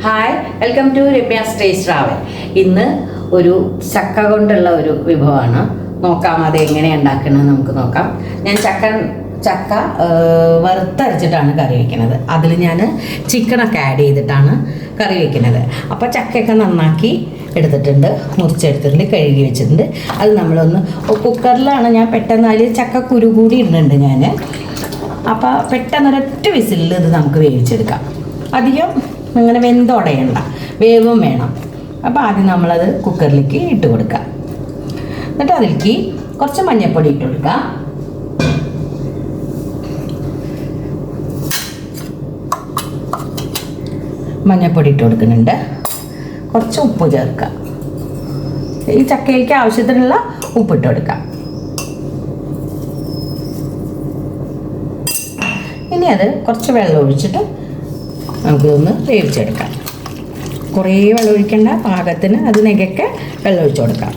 Hi, welcome to Ramya's taste travel. ഇന്ന് ഒരു ചക്ക കൊണ്ടുള്ള ഒരു വിഭവമാണ്. നോക്കാം അത് എങ്ങനെ ഉണ്ടാക്കുന്നത് നമുക്ക് നോക്കാം. ഞാൻ ചക്ക വറുത്തരച്ചിട്ടാണ് കറി വയ്ക്കുന്നത്. അതിൽ ഞാൻ ചിക്കനൊക്കെ ആഡ് ചെയ്തിട്ടാണ് കറി വയ്ക്കുന്നത്. അപ്പോൾ ചക്കയൊക്കെ നന്നാക്കി എടുത്തിട്ടുണ്ട്, മുറിച്ചെടുത്തിട്ടുണ്ട്, കഴുകി വെച്ചിട്ടുണ്ട്. അത് നമ്മളൊന്ന് കുക്കറിലാണ് ഞാൻ പെട്ടെന്ന് അതിൽ ചക്ക കുരു കൂടി ഇടുന്നുണ്ട് ഞാൻ. അപ്പോൾ പെട്ടെന്നൊരൊറ്റ വിസിലിൽ ഇത് നമുക്ക് വേവിച്ചെടുക്കാം. അധികം അങ്ങനെ വെന്തുടയണ്ട, വേവും വേണം. അപ്പോൾ ആദ്യം നമ്മളത് കുക്കറിലേക്ക് ഇട്ട് കൊടുക്കാം. എന്നിട്ട് അതിലേക്ക് കുറച്ച് മഞ്ഞൾപ്പൊടി ഇട്ട് കൊടുക്കാം. മഞ്ഞൾപ്പൊടി ഇട്ട് കൊടുക്കുന്നുണ്ട്. കുറച്ച് ഉപ്പ് ചേർക്കുക. ഈ ചക്കയിലേക്ക് ആവശ്യത്തിനുള്ള ഉപ്പിട്ട് കൊടുക്കാം. ഇനി അത് കുറച്ച് വെള്ളം ഒഴിച്ചിട്ട് നമുക്കിതൊന്ന് വേവിച്ചെടുക്കാം. കുറേ വെള്ളം ഒഴിക്കേണ്ട, പാകത്തിന് അത് നികക്കെ വെള്ളം ഒഴിച്ചു കൊടുക്കാം.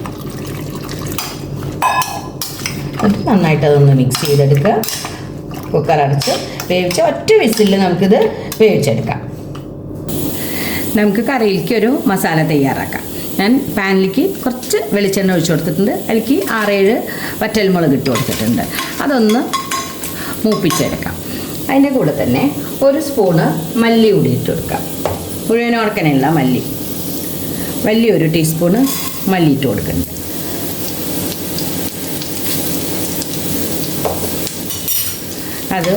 എന്നിട്ട് നന്നായിട്ട് അതൊന്ന് മിക്സ് ചെയ്തെടുക്കുക. കുക്കർ അടച്ച് വേവിച്ച് ഒറ്റ വിസിലിൽ നമുക്കിത് വേവിച്ചെടുക്കാം. നമുക്ക് കറിയിലേക്ക് ഒരു മസാല തയ്യാറാക്കാം. ഞാൻ പാനിലേക്ക് കുറച്ച് വെളിച്ചെണ്ണ ഒഴിച്ചു കൊടുത്തിട്ടുണ്ട്. അതിലേക്ക് 6-7 വറ്റൽമുളക് ഇട്ട് കൊടുത്തിട്ടുണ്ട്. അതൊന്ന് മൂപ്പിച്ചെടുക്കാം. അതിൻ്റെ കൂടെ തന്നെ ഒരു സ്പൂണ് മല്ലി കൂടി ഇട്ട് കൊടുക്കാം. മുഴുവൻ ഉണക്കനല്ല, മല്ലി. വലിയൊരു ടീസ്പൂണ് മല്ലി ഇട്ട് കൊടുക്കുന്നുണ്ട്. അത്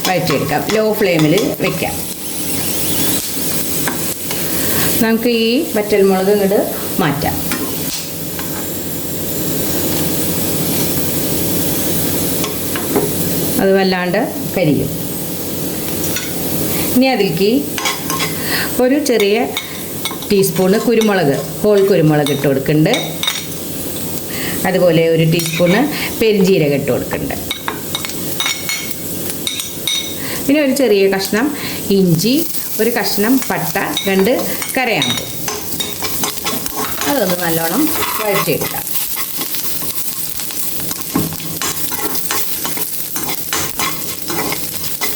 വഴറ്റിയെടുക്കാം. ലോ ഫ്ലെയിമിൽ വെക്കാം. നമുക്ക് ഈ വറ്റൽമുളക് ഇങ്ങോട്ട് മാറ്റാം. അത് വല്ലാണ്ട് കരിയും. ഇനി അതിലേക്ക് ഒരു ചെറിയ ടീസ്പൂണ് കുരുമുളക്, ഹോൾ കുരുമുളക് ഇട്ട് കൊടുക്കുന്നുണ്ട്. അതുപോലെ ഒരു ടീസ്പൂണ് പെരിഞ്ജീരകം ഇട്ട് കൊടുക്കുന്നുണ്ട്. പിന്നെ ഒരു ചെറിയ കഷ്ണം ഇഞ്ചി, ഒരു കഷ്ണം പട്ട, 2 കരയാമ്പൂ. അതൊന്ന് നല്ലോണം വഴറ്റിയെടുക്കാം.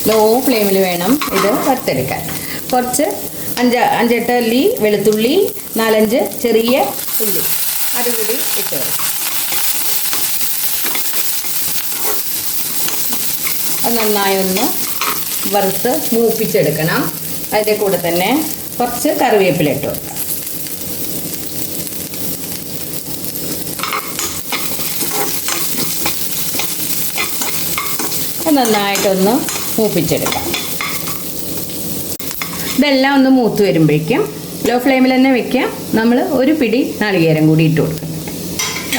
ലോ ഫ്ലെയിമിൽ വേണം ഇത് വറുത്തെടുക്കാൻ. കുറച്ച് 5-8 അല്ലി വെളുത്തുള്ളി, 4-5 ചെറിയ ഉള്ളി, അതും കൂടി ഇട്ട് കൊടുക്കാം. അത് നന്നായി ഒന്ന് വറുത്ത് മൂപ്പിച്ചെടുക്കണം. അതിൻ്റെ കൂടെ തന്നെ കുറച്ച് കറിവേപ്പില ഇട്ട് കൊടുക്കാം. നന്നായിട്ടൊന്ന് മൂപ്പിച്ചെടുക്കാം. ഇതെല്ലാം ഒന്ന് മൂത്ത് വരുമ്പോഴേക്കും ലോ ഫ്ലെയിമിൽ തന്നെ വെക്കാം. നമ്മൾ ഒരു പിടി നാളികേരം കൂടി ഇട്ട് കൊടുക്കും.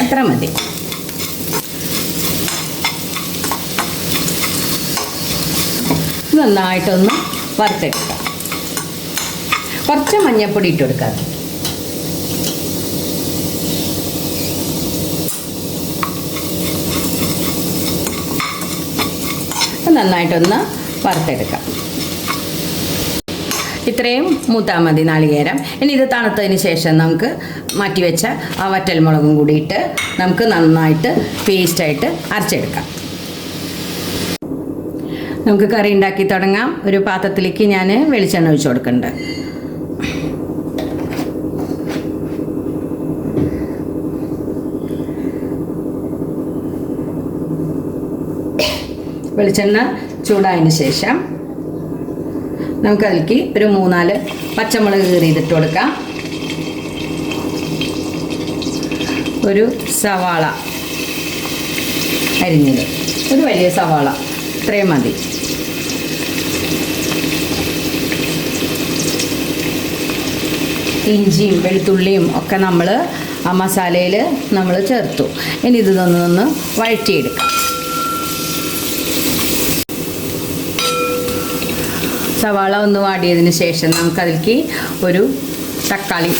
അത്ര മതി. നന്നായിട്ടൊന്ന് വറുത്തെടുക്കാം. കുറച്ച് മഞ്ഞൾപ്പൊടി ഇട്ട് കൊടുക്കാം. നന്നായിട്ടൊന്ന് വറുത്തെടുക്കാം. ഇത്രയും മൂത്താൽ മതി നാളികേരം. ഇനി ഇത് തണുത്തതിന് ശേഷം നമുക്ക് മാറ്റിവെച്ച ആ വറ്റൽമുളകും കൂടിയിട്ട് നമുക്ക് നന്നായിട്ട് പേസ്റ്റായിട്ട് അരച്ചെടുക്കാം. നമുക്ക് കറി ഉണ്ടാക്കി തുടങ്ങാം. ഒരു പാത്രത്തിലേക്ക് ഞാൻ വെളിച്ചെണ്ണ ഒഴിച്ച് കൊടുക്കുന്നുണ്ട്. വെളിച്ചെണ്ണ ചൂടായതിന് ശേഷം നമുക്കതിലേക്ക് ഒരു 3-4 പച്ചമുളക് കീറിയിട്ടിട്ട് കൊടുക്കാം. ഒരു സവാള അരിഞ്ഞത്, ഒരു വലിയ സവാള, ഇത്രയും മതി. ഇഞ്ചിയും വെളുത്തുള്ളിയും ഒക്കെ നമ്മൾ ആ മസാലയിൽ നമ്മൾ ചേർത്തു. ഇനി ഇതൊന്ന് വഴറ്റിയെടുക്കാം. സവാള ഒന്ന് വാടിയതിന് ശേഷം നമുക്കതിലേക്ക് ഒരു തക്കാളി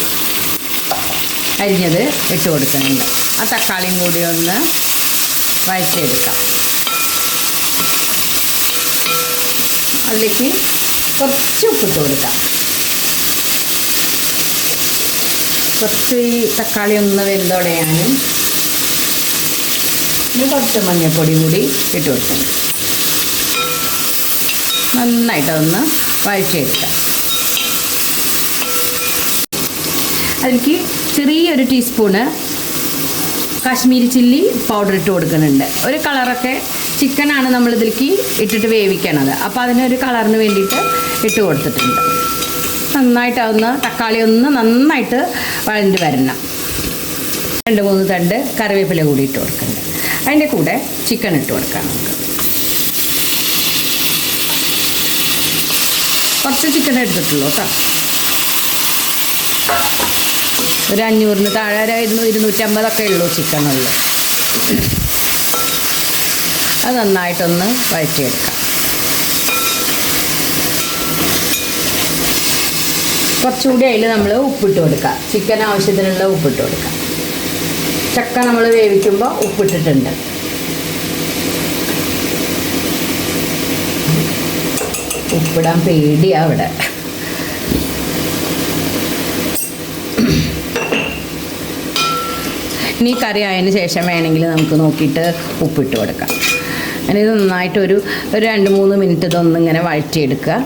അരിഞ്ഞത് ഇട്ട് കൊടുക്കുന്നുണ്ട്. ആ തക്കാളിയും കൂടി ഒന്ന് വഴറ്റിയെടുക്കാം. അതിലേക്ക് കുറച്ച് ഉപ്പിട്ട് കൊടുക്കാം. കുറച്ച് ഈ തക്കാളി ഒന്ന് വെന്തുടയാനും ഇനി കുറച്ച് മഞ്ഞൾപ്പൊടി കൂടി ഇട്ട് കൊടുക്കണം. നന്നായിട്ട് അതൊന്ന് വഴറ്റിയെടുക്കാം. അതിലേക്ക് ചെറിയൊരു ടീസ്പൂണ് കാശ്മീരി ചില്ലി പൗഡർ ഇട്ട് കൊടുക്കുന്നുണ്ട്. ഒരു കളറൊക്കെ ചിക്കനാണ് നമ്മളിതിലേക്ക് ഇട്ടിട്ട് വേവിക്കണത്, അപ്പോൾ അതിനൊരു കളറിന് വേണ്ടിയിട്ട് ഇട്ട് കൊടുത്തിട്ടുണ്ട്. നന്നായിട്ട് തക്കാളി ഒന്ന് നന്നായിട്ട് വഴണ്ട് വരണം. 2-3 തണ്ട് കറിവേപ്പില കൂടി ഇട്ട് കൊടുക്കുന്നുണ്ട്. അതിൻ്റെ കൂടെ ചിക്കൻ ഇട്ട് കൊടുക്കാം. നമുക്ക് കുറച്ച് ചിക്കൻ എടുത്തിട്ടുള്ളൂ കേട്ടോ. ഒരു 500-ന് താഴെ 250 ഉള്ളൂ ചിക്കനുള്ളൂ. അത് നന്നായിട്ടൊന്ന് വഴറ്റിയെടുക്കാം. കുറച്ചുകൂടി അതിൽ നമ്മൾ ഉപ്പിട്ട് കൊടുക്കാം. ചിക്കൻ ആവശ്യത്തിനുള്ള ഉപ്പിട്ട് കൊടുക്കാം. ചക്ക നമ്മൾ വേവിക്കുമ്പോൾ ഉപ്പിട്ടിട്ടുണ്ട്. ഉപ്പിടാൻ പേടിയാ അവിടെ. ഇനി കറി ആയതിന് ശേഷം വേണമെങ്കിൽ നമുക്ക് നോക്കിയിട്ട് ഉപ്പിട്ട് കൊടുക്കാം. ഇത് നന്നായിട്ട് ഒരു 2-3 മിനിറ്റ് ഇതൊന്നിങ്ങനെ വഴറ്റിയെടുക്കുക.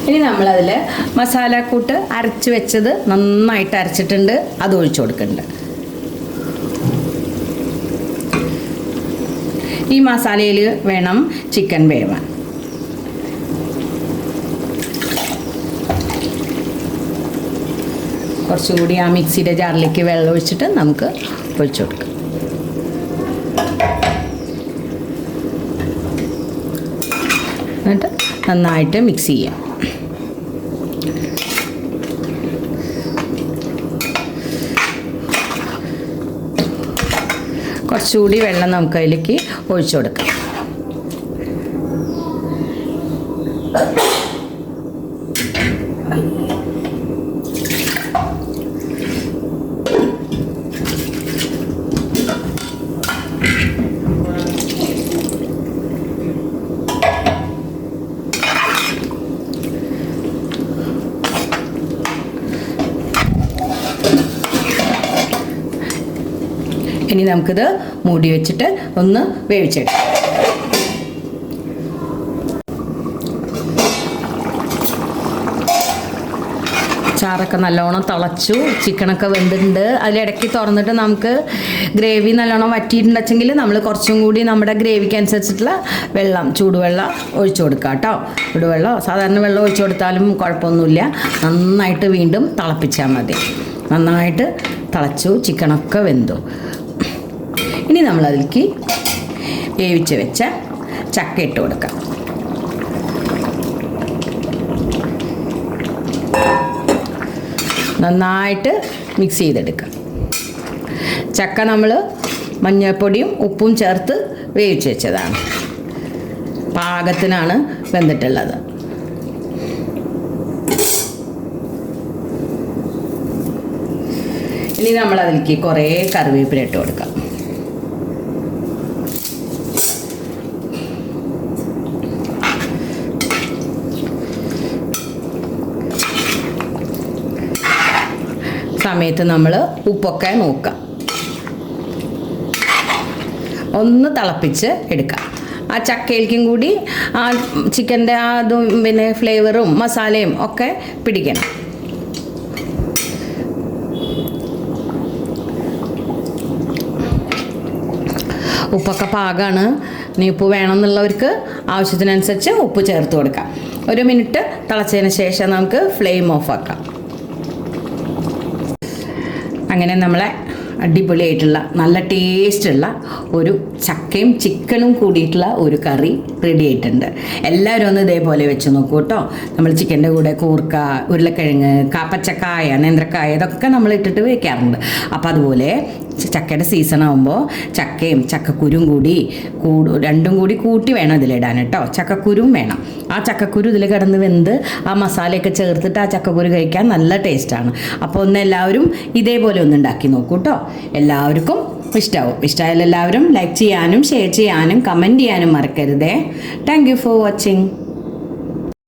ഇനി നമ്മളതിൽ മസാലക്കൂട്ട് അരച്ച് വെച്ചത് നന്നായിട്ട് അരച്ചിട്ടുണ്ട്, അത് ഒഴിച്ചു കൊടുക്കുന്നുണ്ട്. ഈ മസാലയിൽ വേണം ചിക്കൻ വേവാൻ. കുറച്ചുകൂടി ആ മിക്സിയുടെ ജാറിലേക്ക് വെള്ളം ഒഴിച്ചിട്ട് നമുക്ക് ഒഴിച്ചു കൊടുക്കാം. എന്നിട്ട് നന്നായിട്ട് മിക്സ് ചെയ്യാം. കുറച്ചുകൂടി വെള്ളം നമുക്ക് അതിലേക്ക് ഒഴിച്ചു കൊടുക്കാം. ഇനി നമുക്കിത് മൂടി വെച്ചിട്ട് ഒന്ന് വേവിച്ചെടുക്കാം. ചാറൊക്കെ നല്ലോണം തിളച്ചു, ചിക്കനൊക്കെ വെന്തിട്ടുണ്ട്. അതിലിടയ്ക്ക് തുറന്നിട്ട് നമുക്ക് ഗ്രേവി നല്ലോണം വറ്റിയിട്ടുണ്ടെങ്കിൽ നമ്മൾ കുറച്ചും കൂടി നമ്മുടെ ഗ്രേവിക്ക് അനുസരിച്ചിട്ടുള്ള വെള്ളം, ചൂടുവെള്ളം ഒഴിച്ചു കൊടുക്കാം കേട്ടോ. ചൂടുവെള്ളം സാധാരണ വെള്ളം ഒഴിച്ചു കൊടുത്താലും കുഴപ്പമൊന്നുമില്ല. നന്നായിട്ട് വീണ്ടും തിളപ്പിച്ചാൽ മതി. നന്നായിട്ട് തിളച്ചു, ചിക്കനൊക്കെ വെന്തു. ഇനി നമ്മളതിലേക്ക് വേവിച്ച് വെച്ച ചക്ക ഇട്ട് കൊടുക്കാം. നന്നായിട്ട് മിക്സ് ചെയ്തെടുക്കാം. ചക്ക നമ്മൾ മഞ്ഞൾപ്പൊടിയും ഉപ്പും ചേർത്ത് വേവിച്ച് വെച്ചതാണ്. പാകത്തിനാണ് വെന്തിട്ടുള്ളത്. ഇനി നമ്മളതിലേക്ക് കുറേ കറിവേപ്പില ഇട്ട് കൊടുക്കാം. സമയത്ത് നമ്മൾ ഉപ്പൊക്കെ നോക്കാം. ഒന്ന് തിളപ്പിച്ച് എടുക്കാം. ആ ചക്കയിലേക്കും കൂടി ആ ചിക്കൻ്റെ അതും പിന്നെ ഫ്ലേവറും മസാലയും ഒക്കെ പിടിക്കണം. ഉപ്പൊക്കെ പാകമാണ്. ഇനി ഉപ്പ് വേണമെന്നുള്ളവർക്ക് ആവശ്യത്തിനനുസരിച്ച് ഉപ്പ് ചേർത്ത് കൊടുക്കാം. 1 മിനിറ്റ് തിളച്ചതിന് ശേഷം നമുക്ക് ഫ്ലെയിം ഓഫ് ആക്കാം. അങ്ങനെ നമ്മളെ അടിപൊളിയായിട്ടുള്ള നല്ല ടേസ്റ്റുള്ള ഒരു ചക്കയും ചിക്കനും കൂടിയിട്ടുള്ള ഒരു കറി റെഡി ആയിട്ടുണ്ട്. എല്ലാവരും ഒന്ന് ഇതേപോലെ വെച്ച് നോക്കൂ കേട്ടോ. നമ്മൾ ചിക്കൻ്റെ കൂടെ കൂർക്ക, ഉരുളക്കിഴങ്ങ്, കാപ്പച്ചക്കായ, നേന്ത്രക്കായ ഇതൊക്കെ നമ്മൾ ഇട്ടിട്ട് വയ്ക്കാറുണ്ട്. അപ്പോൾ അതുപോലെ ചക്കയുടെ സീസൺ ആകുമ്പോൾ ചക്കയും ചക്കക്കുരും കൂടി രണ്ടും കൂടി കൂട്ടി വേണം ഇതിലിടാൻ കേട്ടോ. ചക്കക്കുരും വേണം. ആ ചക്കക്കുരു ഇതിൽ കിടന്ന് വെന്ത് ആ മസാലയൊക്കെ ചേർത്തിട്ട് ആ ചക്കക്കുരു കഴിക്കാൻ നല്ല ടേസ്റ്റാണ്. അപ്പോൾ ഒന്ന് എല്ലാവരും ഇതേപോലെ ഒന്ന് ഉണ്ടാക്കി നോക്കൂ കേട്ടോ. എല്ലാവർക്കും ഇഷ്ടമാവും. ഇഷ്ടമായാലും എല്ലാവരും ലൈക്ക് ചെയ്യാനും ഷെയർ ചെയ്യാനും കമൻറ്റ് ചെയ്യാനും മറക്കരുതേ. Thank you for watching.